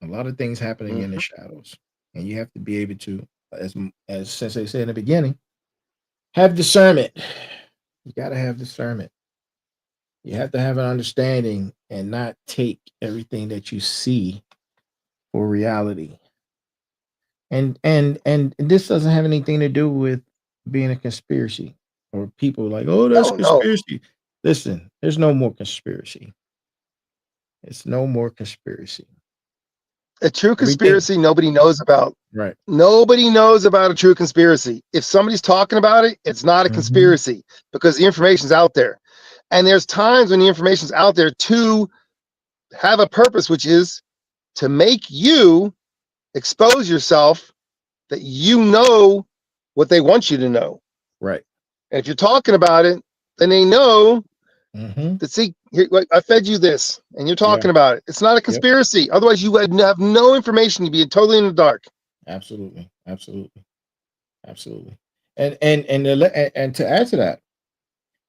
A: A lot of things happening in the shadows, and you have to be able to, as Sensei said in the beginning, have discernment. You got to have discernment. You have to have an understanding and not take everything that you see for reality. And this doesn't have anything to do with being a conspiracy or people like, oh, that's conspiracy. Listen, there's no more conspiracy. It's no more conspiracy.
B: A true conspiracy nobody knows about.
A: Right.
B: Nobody knows about a true conspiracy. If somebody's talking about it, it's not a conspiracy because the information's out there. And there's times when the information's out there to have a purpose, which is to make you expose yourself that you know what they want you to know.
A: Right.
B: And if you're talking about it, then they know that, see, here, I fed you this and you're talking about it. It's not a conspiracy. Yep. Otherwise, you would have no information. You'd be totally in the dark.
A: Absolutely. Absolutely. Absolutely. And to add to that,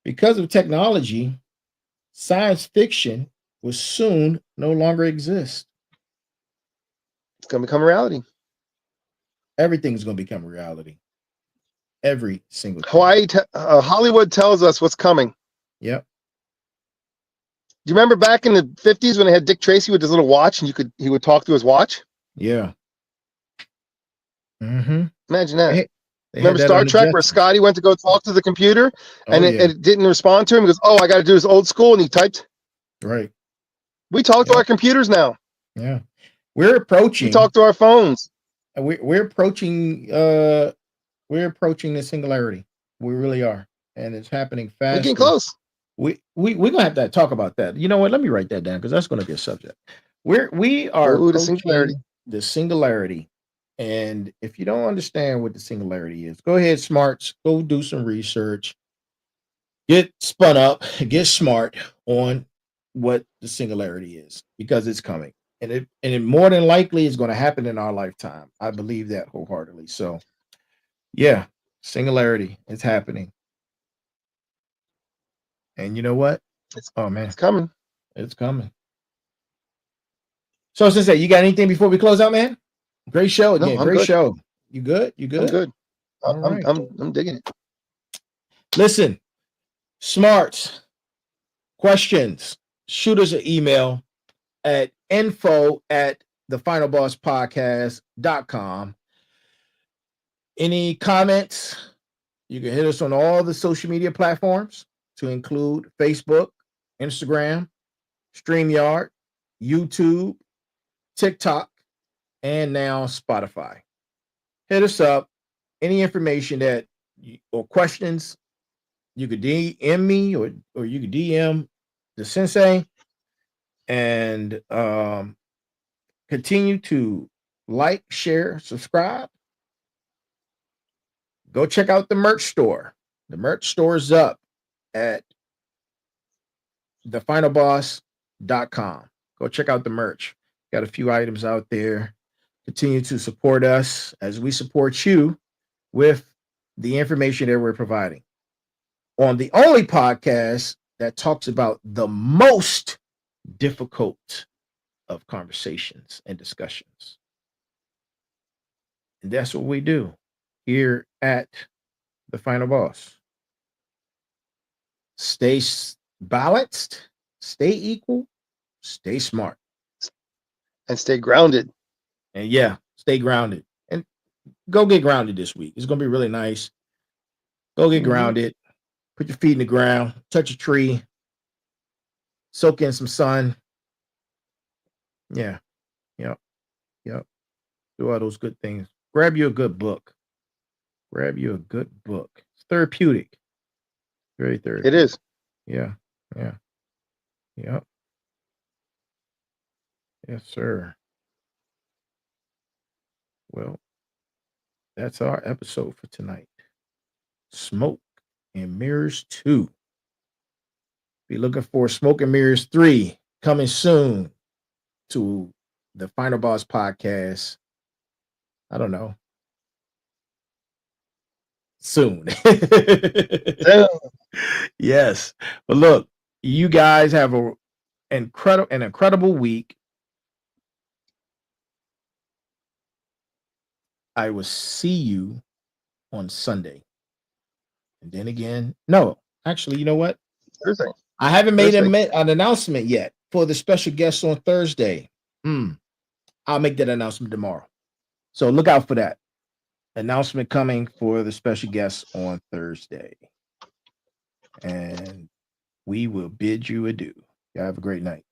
A: because of technology, science fiction will soon no longer exist.
B: It's going to become reality.
A: Everything's going to become reality. Every single
B: thing. Hollywood tells us what's coming.
A: Yep.
B: Do you remember back in the 50s when they had Dick Tracy with his little watch and he would talk through his watch?
A: Yeah.
B: Imagine that.
A: They
B: remember Star Trek where Scotty went to go talk to the computer and it didn't respond to him? He goes, oh, I got to do this old school. And he typed.
A: Right.
B: We talk to our computers now.
A: Yeah. We're approaching.
B: We talk to our phones.
A: We're approaching the singularity. We really are. And it's happening fast.
B: We're getting close.
A: We're gonna have to talk about that. You know what? Let me write that down because that's gonna be a subject. We are approaching the singularity. And if you don't understand what the singularity is, go ahead, smarts, go do some research, get spun up, get smart on what the singularity is, because it's coming. And it more than likely is going to happen in our lifetime. I believe that wholeheartedly. So yeah, singularity is happening. And you know what? Oh man,
B: It's coming.
A: it's coming. So Sensei, you got anything before we close out, man? Great show
B: No,
A: again.
B: I'm
A: Great
B: good.
A: show. You good? You
B: I'm
A: good?
B: good.
A: All right.
B: I'm digging it.
A: Listen, smarts, questions, shoot us an email at info@thefinalbosspodcast.com. Any comments? You can hit us on all the social media platforms, to include Facebook, Instagram, StreamYard, YouTube, TikTok, and now Spotify. Hit us up. Any information or questions, you could DM me, or you could DM the Sensei, and continue to like, share, subscribe. Go check out the merch store. The merch store is up at thefinalboss.com. Go check out the merch. Got a few items out there. Continue to support us as we support you with the information that we're providing on the only podcast that talks about the most difficult of conversations and discussions. And that's what we do here at The Final Boss. Stay balanced, stay equal, stay smart,
B: and stay grounded.
A: and yeah, stay grounded. And go get grounded this week. It's going to be really nice. Go get grounded. Put your feet in the ground, touch a tree, soak in some sun. Yeah. Yep. Yep. Do all those good things. Grab you a good book. Grab you a good book. It's therapeutic. Very therapeutic.
B: It is.
A: Yeah. Yeah. Yep. Yes, sir. Well, that's our episode for tonight. Smoke and Mirrors 2. Be looking for Smoke and Mirrors 3 coming soon to the Final Boss podcast. I don't know. Soon. Yes. But look, you guys have an incredible week. I will see you on Sunday. And then again, no, actually, you know what?
B: Thursday.
A: I haven't made an announcement yet for the special guest on Thursday. I'll make that announcement tomorrow. So look out for that announcement coming for the special guest on Thursday. And we will bid you adieu. Y'all have a great night.